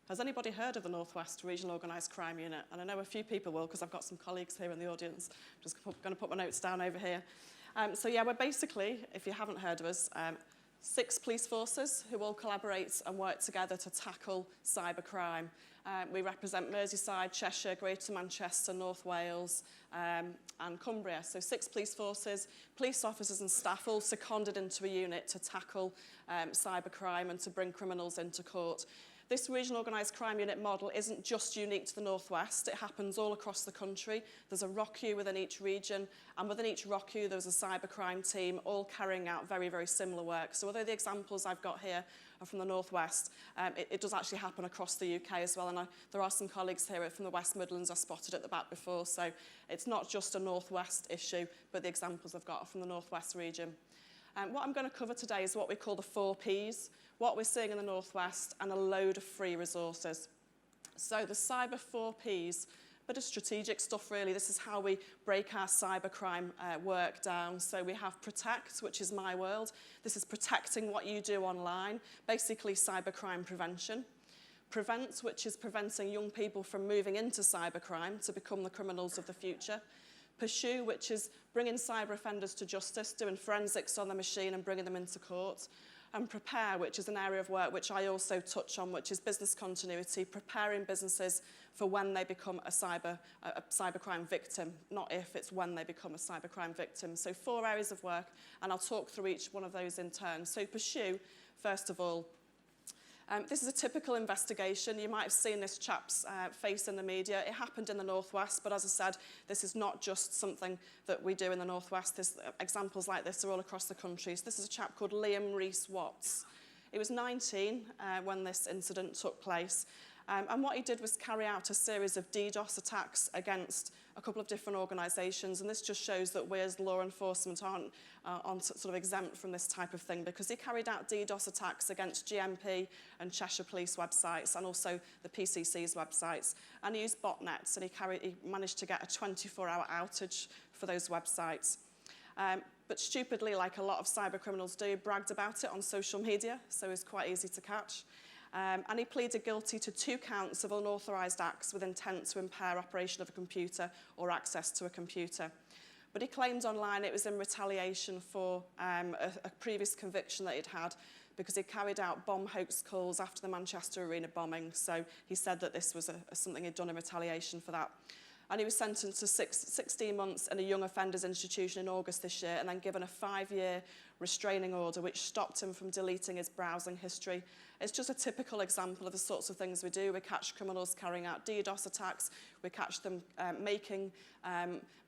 Has anybody heard of the North West Regional Organised Crime Unit? And I know a few people will, because I've got some colleagues here in the audience. I'm just going to put my notes down over here. So yeah, we're basically, if you haven't heard of us, 6 police forces who all collaborate and work together to tackle cybercrime. We represent Merseyside, Cheshire, Greater Manchester, North Wales and Cumbria. So 6 police forces, police officers and staff all seconded into a unit to tackle cybercrime and to bring criminals into court. This regional organised crime unit model isn't just unique to the North West, it happens all across the country. There's a ROCU within each region, and within each ROCU there's a cybercrime team all carrying out very, very similar work. So although the examples I've got here are from the North West, it does actually happen across the UK as well, and there are some colleagues here from the West Midlands I spotted at the back before, so it's not just a North West issue, but the examples I've got are from the North West region. What I'm going to cover today is what we call the 4 Ps, what we're seeing in the North West, and a load of free resources. So the cyber 4 Ps, bit of strategic stuff really. This is how we break our cybercrime work down. So we have protect, which is my world. This is protecting what you do online, basically cybercrime prevention. Prevent, which is preventing young people from moving into cybercrime to become the criminals of the future. Pursue, which is bringing cyber offenders to justice, doing forensics on the machine and bringing them into court. And prepare, which is an area of work which I also touch on, which is business continuity, preparing businesses for when they become a cybercrime victim, not if, it's when they become a cybercrime victim. So 4 areas of work, and I'll talk through each one of those in turn. So pursue, first of all. This is a typical investigation. You might have seen this chap's face in the media. It happened in the North West, but as I said, this is not just something that we do in the North West. Examples like this are all across the country. So this is a chap called Liam Rees-Watts. He was 19 when this incident took place. And what he did was carry out a series of DDoS attacks against a couple of different organisations, and this just shows that we as law enforcement aren't sort of exempt from this type of thing, because he carried out DDoS attacks against GMP and Cheshire Police websites and also the PCC's websites, and he used botnets, and he managed to get a 24-hour outage for those websites. But stupidly, like a lot of cyber criminals do, bragged about it on social media, so it's quite easy to catch. And he pleaded guilty to 2 counts of unauthorised acts with intent to impair operation of a computer or access to a computer. But he claimed online it was in retaliation for a previous conviction that he'd had, because he carried out bomb hoax calls after the Manchester Arena bombing. So he said that this was something he'd done in retaliation for that. And he was sentenced to 16 months in a young offenders institution in August this year, and then given a 5-year restraining order which stopped him from deleting his browsing history. It's just a typical example of the sorts of things we do. We catch criminals carrying out DDoS attacks, we catch them making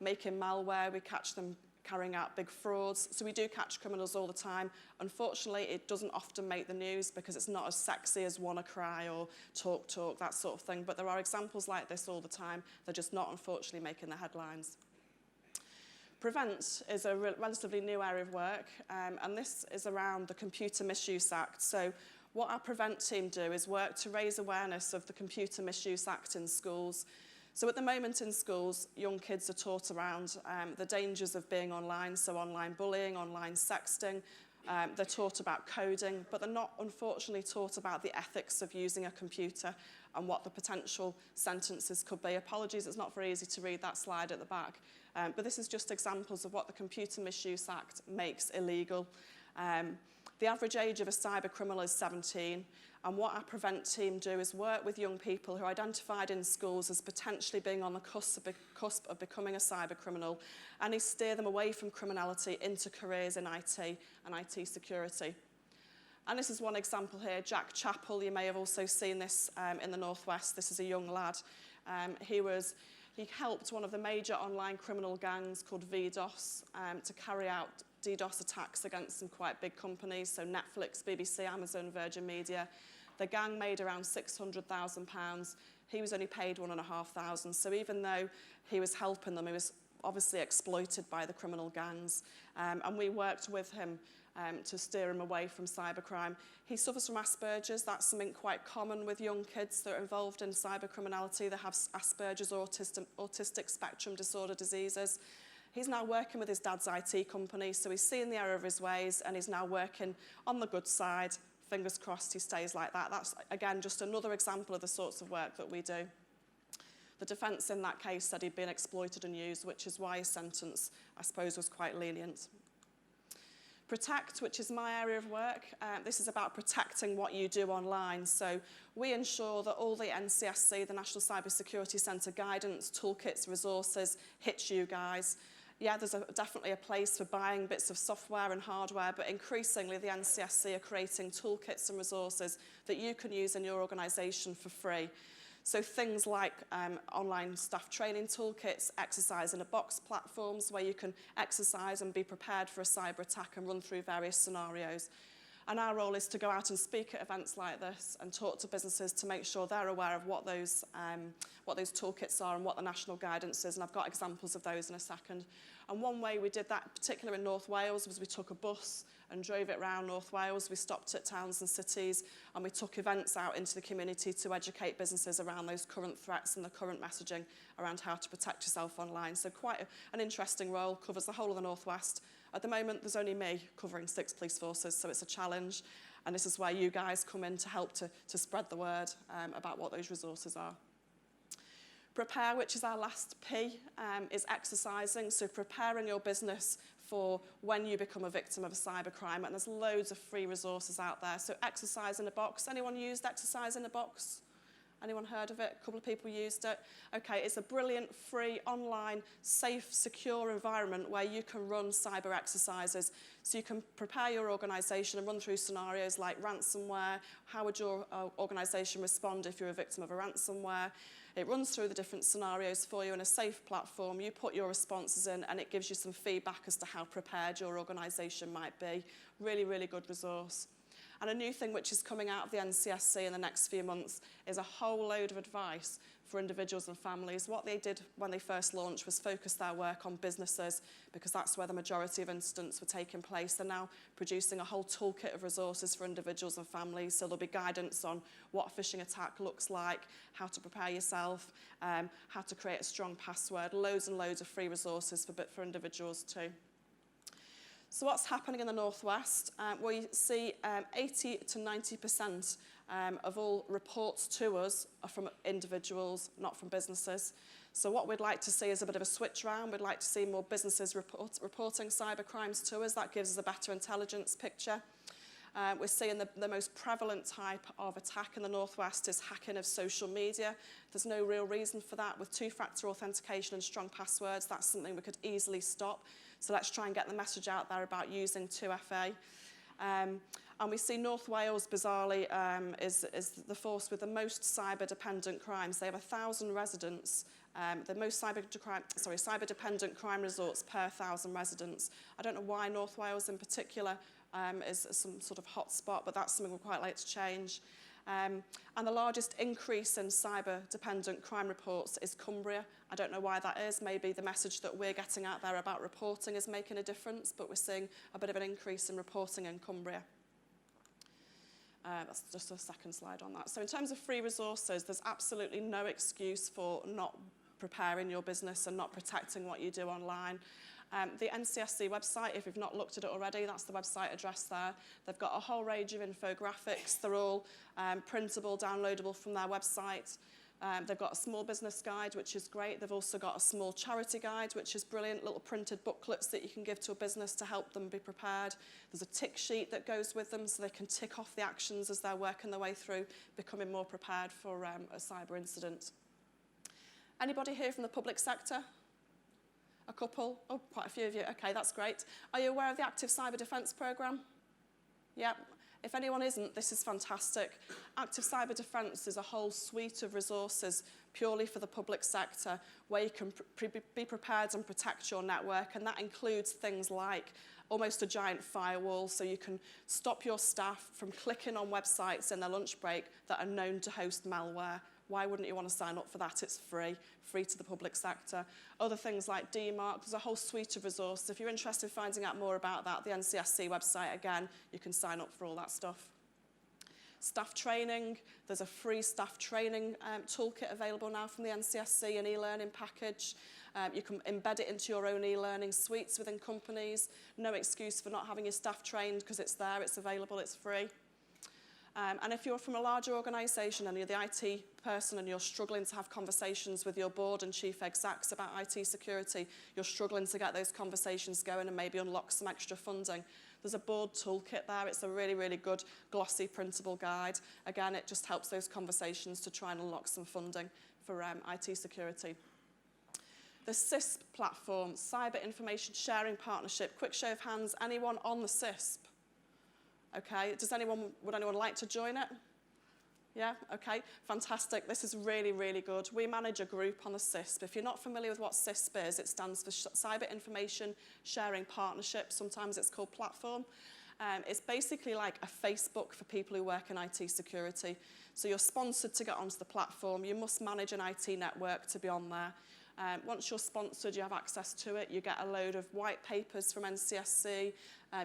malware, we catch them carrying out big frauds. So we do catch criminals all the time. Unfortunately, it doesn't often make the news because it's not as sexy as WannaCry or TalkTalk, that sort of thing. But there are examples like this all the time. They're just not, unfortunately, making the headlines. Prevent is a relatively new area of work, and this is around the Computer Misuse Act. So what our Prevent team do is work to raise awareness of the Computer Misuse Act in schools. So at the moment in schools, young kids are taught around the dangers of being online, so online bullying, online sexting. They're taught about coding, but they're not, unfortunately, taught about the ethics of using a computer and what the potential sentences could be. Apologies, it's not very easy to read that slide at the back. But this is just examples of what the Computer Misuse Act makes illegal. The average age of a cyber criminal is 17, and what our Prevent team do is work with young people who are identified in schools as potentially being on the cusp of becoming a cyber criminal, and we steer them away from criminality into careers in IT and IT security. And this is one example here, Jack Chappell. You may have also seen this in the North West. This is a young lad. He helped one of the major online criminal gangs called VDOS to carry out DDoS attacks against some quite big companies, so Netflix, BBC, Amazon, Virgin Media. The gang made around £600,000. He was only paid £1,500. So even though he was helping them, he was obviously exploited by the criminal gangs. And we worked with him to steer him away from cybercrime. He suffers from Asperger's. That's something quite common with young kids that are involved in cybercriminality. They have Asperger's, autistic spectrum disorder diseases. He's now working with his dad's IT company, so he's seeing the error of his ways, and he's now working on the good side Fingers crossed he stays like that. That's, again, just another example of the sorts of work that we do. The defence in that case said he'd been exploited and used, which is why his sentence, I suppose, was quite lenient. Protect, which is my area of work, this is about protecting what you do online. So we ensure that all the NCSC, the National Cyber Security Centre guidance, toolkits, resources, hits you guys. Yeah, there's definitely a place for buying bits of software and hardware, but increasingly the NCSC are creating toolkits and resources that you can use in your organisation for free. So things like online staff training toolkits, exercise in a box platforms where you can exercise and be prepared for a cyber attack and run through various scenarios. And our role is to go out and speak at events like this and talk to businesses to make sure they're aware of what those toolkits are and what the national guidance is. And I've got examples of those in a second. And one way we did that, particularly in North Wales, was we took a bus and drove it around North Wales. We stopped at towns and cities and we took events out into the community to educate businesses around those current threats and the current messaging around how to protect yourself online. So quite an interesting role, covers the whole of the North West. At the moment, there's only me covering 6 police forces, so it's a challenge. And this is where you guys come in to help to spread the word about what those resources are. Prepare, which is our last P, is exercising. So preparing your business for when you become a victim of a cybercrime. And there's loads of free resources out there. So Exercise in a Box. Anyone used Exercise in a Box? Anyone heard of it? A couple of people used it. Okay, it's a brilliant, free, online, safe, secure environment where you can run cyber exercises. So you can prepare your organisation and run through scenarios like ransomware. How would your organisation respond if you're a victim of a ransomware? It runs through the different scenarios for you in a safe platform. You put your responses in and it gives you some feedback as to how prepared your organisation might be. Really, really good resource. And a new thing which is coming out of the NCSC in the next few months is a whole load of advice for individuals and families. What they did when they first launched was focus their work on businesses because that's where the majority of incidents were taking place. They're now producing a whole toolkit of resources for individuals and families. So there'll be guidance on what a phishing attack looks like, how to prepare yourself, how to create a strong password, loads and loads of free resources for individuals too. So what's happening in the Northwest? We see 80 to 90% of all reports to us are from individuals, not from businesses. So what we'd like to see is a bit of a switch round. We'd like to see more businesses reporting cyber crimes to us. That gives us a better intelligence picture. We're seeing the most prevalent type of attack in the Northwest is hacking of social media. There's no real reason for that. With two-factor authentication and strong passwords, that's something we could easily stop. So let's try and get the message out there about using 2FA. And we see North Wales, bizarrely, is the force with the most cyber-dependent crimes. They have 1,000 residents. The most cyber-dependent crime resorts per 1,000 residents. I don't know why North Wales in particular is some sort of hotspot, but that's something we'd quite like to change. And the largest increase in cyber-dependent crime reports is Cumbria. I don't know why that is. Maybe the message that we're getting out there about reporting is making a difference, but we're seeing a bit of an increase in reporting in Cumbria. That's just a second slide on that. So in terms of free resources, there's absolutely no excuse for not preparing your business and not protecting what you do online. The NCSC website, if you've not looked at it already, that's the website address there. They've got a whole range of infographics. They're all printable, downloadable from their website. They've got a small business guide, which is great. They've also got a small charity guide, which is brilliant, little printed booklets that you can give to a business to help them be prepared. There's a tick sheet that goes with them so they can tick off the actions as they're working their way through, becoming more prepared for a cyber incident. Anybody here from the public sector? A couple? Oh, quite a few of you. Okay, that's great. Are you aware of the Active Cyber Defence Programme? Yep. If anyone isn't, this is fantastic. Active Cyber Defence is a whole suite of resources purely for the public sector where you can be prepared and protect your network, and that includes things like almost a giant firewall so you can stop your staff from clicking on websites in their lunch break that are known to host malware. Why wouldn't you want to sign up for that? It's free to the public sector. Other things like DMARC, there's a whole suite of resources. If you're interested in finding out more about that, the NCSC website, again, you can sign up for all that stuff. Staff training, there's a free staff training toolkit available now from the NCSC, an e-learning package. You can embed it into your own e-learning suites within companies. No excuse for not having your staff trained because it's there, it's available, it's free. And if you're from a larger organisation and you're the IT person and you're struggling to have conversations with your board and chief execs about IT security, you're struggling to get those conversations going and maybe unlock some extra funding, there's a board toolkit there. It's a really, really good glossy printable guide. Again, it just helps those conversations to try and unlock some funding for IT security. The Syst Platform, Cyber Information Sharing Partnership. Quick show of hands, anyone on the SISP? Okay, would anyone like to join it? Yeah, okay, fantastic. This is really, really good. We manage a group on the SISP. If you're not familiar with what SISP is, it stands for Cyber Information Sharing Partnership. Sometimes it's called Platform. It's basically like a Facebook for people who work in IT security. So you're sponsored to get onto the platform. You must manage an IT network to be on there. Once you're sponsored, you have access to it. You get a load of white papers from NCSC.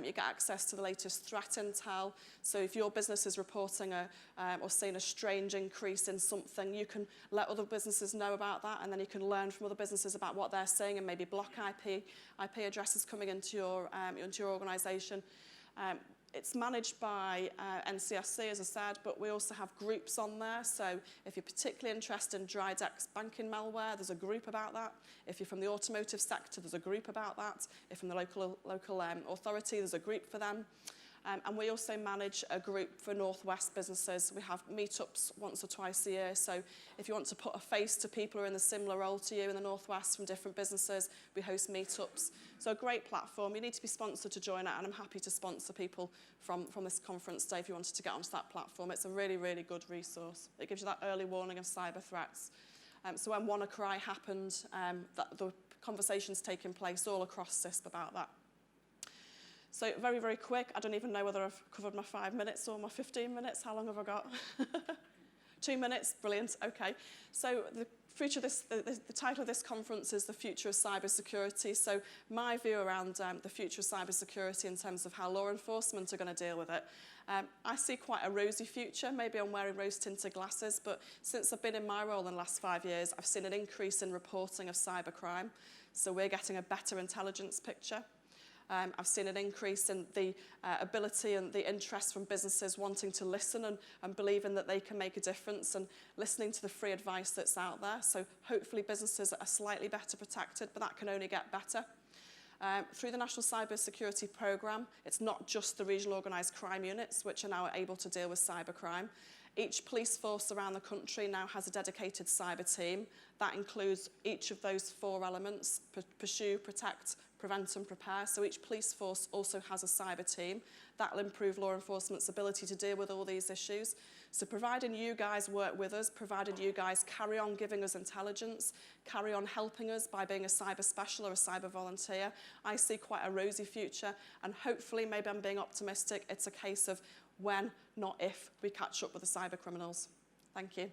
You get access to the latest threat intel. So if your business is reporting or seeing a strange increase in something, you can let other businesses know about that, and then you can learn from other businesses about what they're seeing and maybe block IP addresses coming into your organisation. It's managed by NCSC, as I said, but we also have groups on there. So if you're particularly interested in Drydex banking malware, there's a group about that. If you're from the automotive sector, there's a group about that. If from the local authority, there's a group for them. And we also manage a group for Northwest businesses. We have meetups once or twice a year. So if you want to put a face to people who are in a similar role to you in the Northwest from different businesses, we host meetups. So a great platform. You need to be sponsored to join it, and I'm happy to sponsor people from this conference day if you wanted to get onto that platform. It's a really, really good resource. It gives you that early warning of cyber threats. So when WannaCry happened, the conversation's taking place all across SISP about that. So very, very quick. I don't even know whether I've covered my 5 minutes or my 15 minutes. How long have I got? 2 minutes. Brilliant. Okay. So the title of this conference is The Future of Cybersecurity. So my view around the future of cybersecurity in terms of how law enforcement are going to deal with it. I see quite a rosy future. Maybe I'm wearing rose-tinted glasses, but since I've been in my role in the last 5 years, I've seen an increase in reporting of cybercrime. So we're getting a better intelligence picture. I've seen an increase in the ability and the interest from businesses wanting to listen and believing that they can make a difference and listening to the free advice that's out there. So hopefully businesses are slightly better protected, but that can only get better. Through the National Cyber Security Programme, it's not just the regional organised crime units which are now able to deal with cybercrime. Each police force around the country now has a dedicated cyber team. That includes each of those 4 elements: pursue, protect, prevent and prepare. So each police force also has a cyber team. That will improve law enforcement's ability to deal with all these issues. So providing you guys work with us, provided you guys carry on giving us intelligence, carry on helping us by being a cyber special or a cyber volunteer, I see quite a rosy future. And hopefully, maybe I'm being optimistic, it's a case of when, not if, we catch up with the cyber criminals. Thank you.